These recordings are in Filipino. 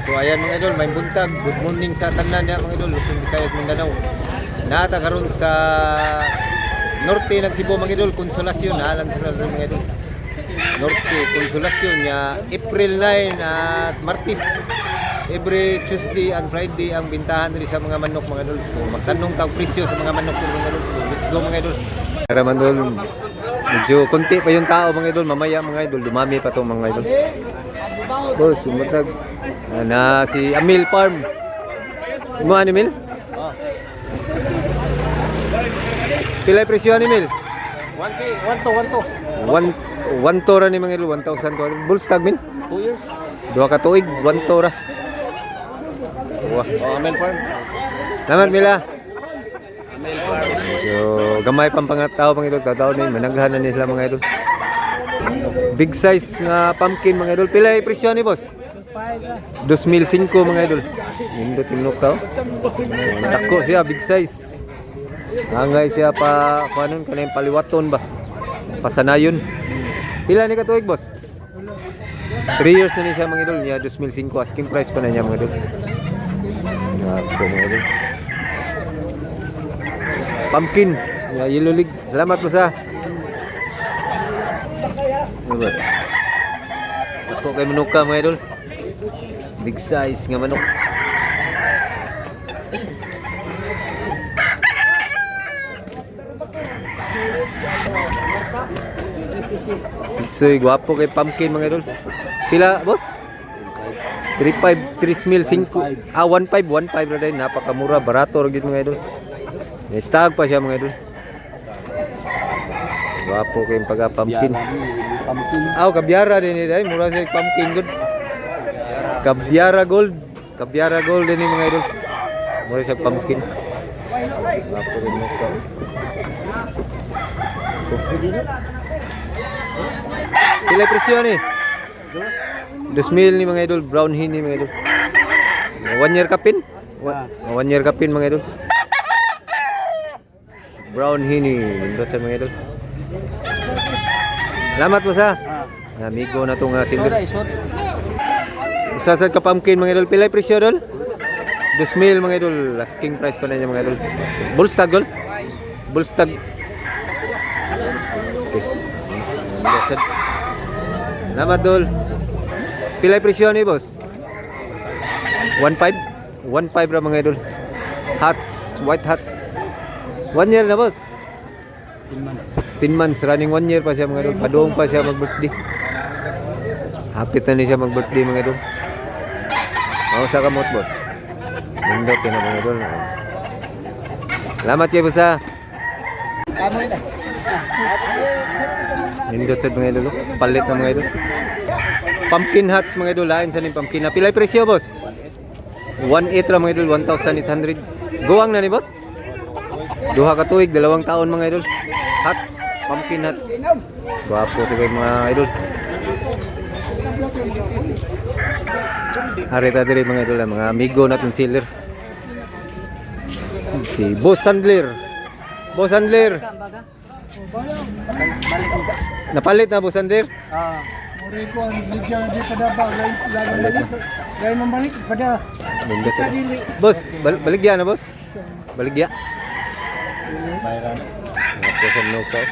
So ayan mga idol, may buntag. Good morning sa tanan ya mga idol, Luzon, Visayas, Mindanao. Nata karon sa norte ng Cebu mga idol, Konsolasyon, alam sa mga idol. Norte, Konsolasyon ya April 9 at Martes. Every Tuesday and Friday ang bintahan diri sa mga manok mga idol. So magtanong tag presyo sa mga manok diri mga idol. So let's go mga idol. Para man idol, medyo konti pa yung tao mga idol, mamaya mga idol dumami pa tong mga idol. Boss, sumatag na si Amil Farm. Mo ani Mil? Pila presyo ni Mil? 1K, 1 1 tora ni mga idol, 1,000 to. Bulls tag Mil? 2 years. Duha ka tuig, 1 tora. Wah. Oh, Amel Farm. Naman Mila. Amel Farm. So, gamay pang pangatao mga idol, tao ni managhan na ni sila mga idol. Big size nga pumpkin mga idol. Pila ay presyo ni boss? 2,005 mga idol. Nindot yung nukaw. Dako siya, big size. Hangay siya pa kanon kanang paliwaton ba? Pasanayon. Pila ni katuig boss? 3 years na ni siya mga idol. Niya 2,005 asking price pa na niya mga idol. Dako mga idol. Pumpkin. Ya, Yellow League. Salamat po sa. Ano boss? Ako kay manuka mga idol. Big size nga manok. Isoy guwapo kay pumpkin mga idol. Pila boss? 3,500, 3,005. 1,500 ra din, napakamura, barato ra gid mga idol. Stag pa siya mga idol. Guwapo kay pagka pumpkin. Pumpkin. Kabyara din ni dai, mura sa pumpkin good. Kabyara gold. Kabyara gold din ni mga idol. Mura sa pumpkin. Guwapo rin mo sa. Pila presyo ni? 2,000 ni mga idol, brown hen ni mga idol. 1 year kapin? 1 year kapin mga idol. Brown hen ni, indot sa mga idol. Salamat po sa. Amigo na tong single. Isa sa ka pumpkin mga idol, pila presyo dol? 2,000 mga idol, asking price pa na niya mga idol. Bull stag dol? Bull stag. Okay. Salamat dol. Pila presyo ni boss? 1,500? 1,500 ra mga idol. Hats, white hats. 1 year na boss? 10 months. 10 months, running 1 year pa siya mga idol. Padung pa siya mag-birthday. Hapit na ni siya mag-birthday mga idol. Ako sa kamot boss. Nindot yun na mga idol. Salamat kayo boss ha. Nindot sa mga idol. Palit na mga idol. Pumpkin hats mga idol. Lain sa ning pumpkin na. Pilay presyo boss? 1,800 ra mga idol. 1,800. Guwang na ni boss? Duha ka tuig, 2 taon mga idol. Hats, pumpkin hats. Guwapo sa kayo mga idol. Harita diri mga idol, mga amigo natin sealer. Si Boss Sandler. Boss Sandler. Napalit na Boss Sandler? Muri ko ang bigyan di pada ba balik. Gay mambalik pada. Boss, baligya na boss? Baligya. Bayran. Ito sa nukaw.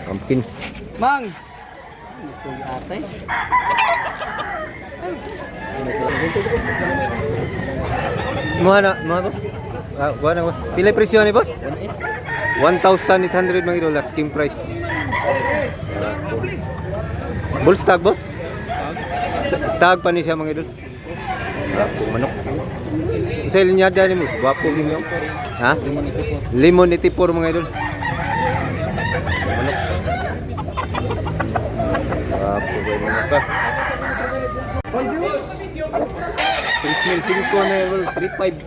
Pumpkin. Mang. Ito ate. Mga boss? Kuha na boss. Pila presyo ni boss? 1,800 mga idol, asking price. Bull stag boss? Stag pa ni siya mga idol. Manok. Isa linyada ni boss, guwapo din yun. Ha? Limon 84 mga idol. Manok. Guwapo kayo manok ka. 3,500 na idol, 3,500.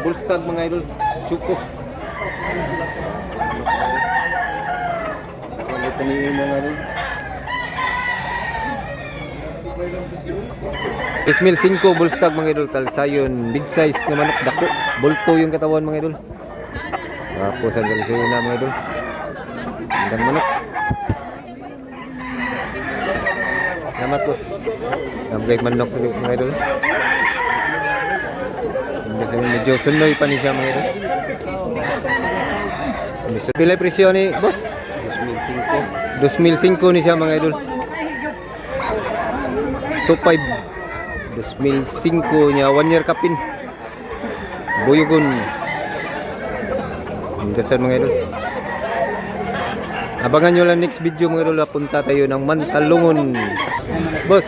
Bull stag mga idol, chuko. Ito ni mga idol. 3,500 bull stag mga idol, talsayon, big size nga manok, dako, bulto yung katawan mga idol. Tapos ang talsayon na mga idol. Ang manok. Salamat boss. Nabigay manok mga idol. Kasi medyo sunoy pa ni siya mga idol. Pila presyo ni boss? 2005 ni siya mga idol. 25 2005 niya 1 year kapin. Buyugon. Minsan mga idol. Abangan nyo lang next video mga idol. Punta tayo ng Mantalungon. Boss,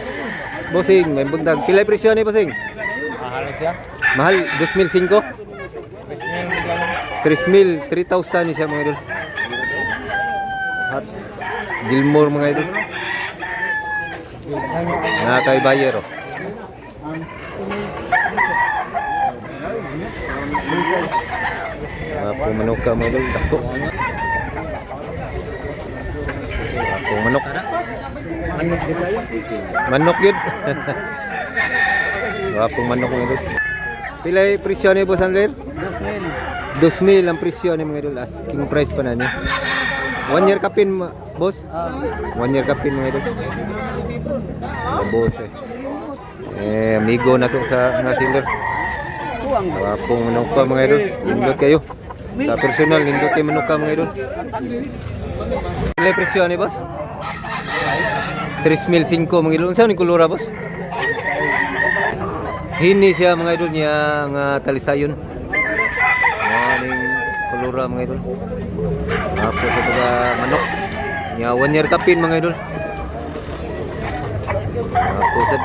bossing, may bundag. Pila presyo ni bossing? Mahal siya. Mahal, 2005? 3,000, 3,000 ni siya mga idol. At Gilmore mga idol. Nakakay buyer oh. Apong manok ka mga idol. Dako. Apong manok. Manok yun. Apong manok mga idol. Pila yung presyo ni Boss Angler? 2,000 ang presyo ni mga idol. Asking price pa na niya. 1 year kapin boss? 1 year kapin mga idol. Boss amigo na to sa mga seller. Apong manok ka mga idol. Nindot kayo. Sa personal, nindot kayo manok ka mga idol. Pila yung presyo ni boss? 3,500 mga idol. Saan yung kulura boss? Hini siya mga idol niya nga talisayon. Maning kulura mga idol. Tapos sa mga manok. Niya 1 year kapin mga idol. Tapos sa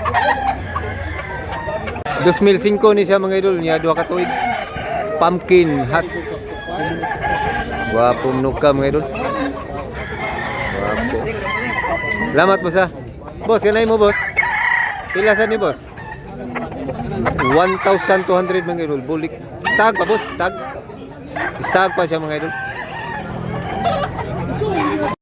2005 ni siya mga idol. Niya 2 ka tuig. Pumpkin hats. Wapo menuka mga idol. Wapo. Salamat boss ha. Boss, kanay mo boss? Pila sa ni boss? 1,200 mga idol. Bulik. Stag pa boss, stag. Stag pa siya mga idol.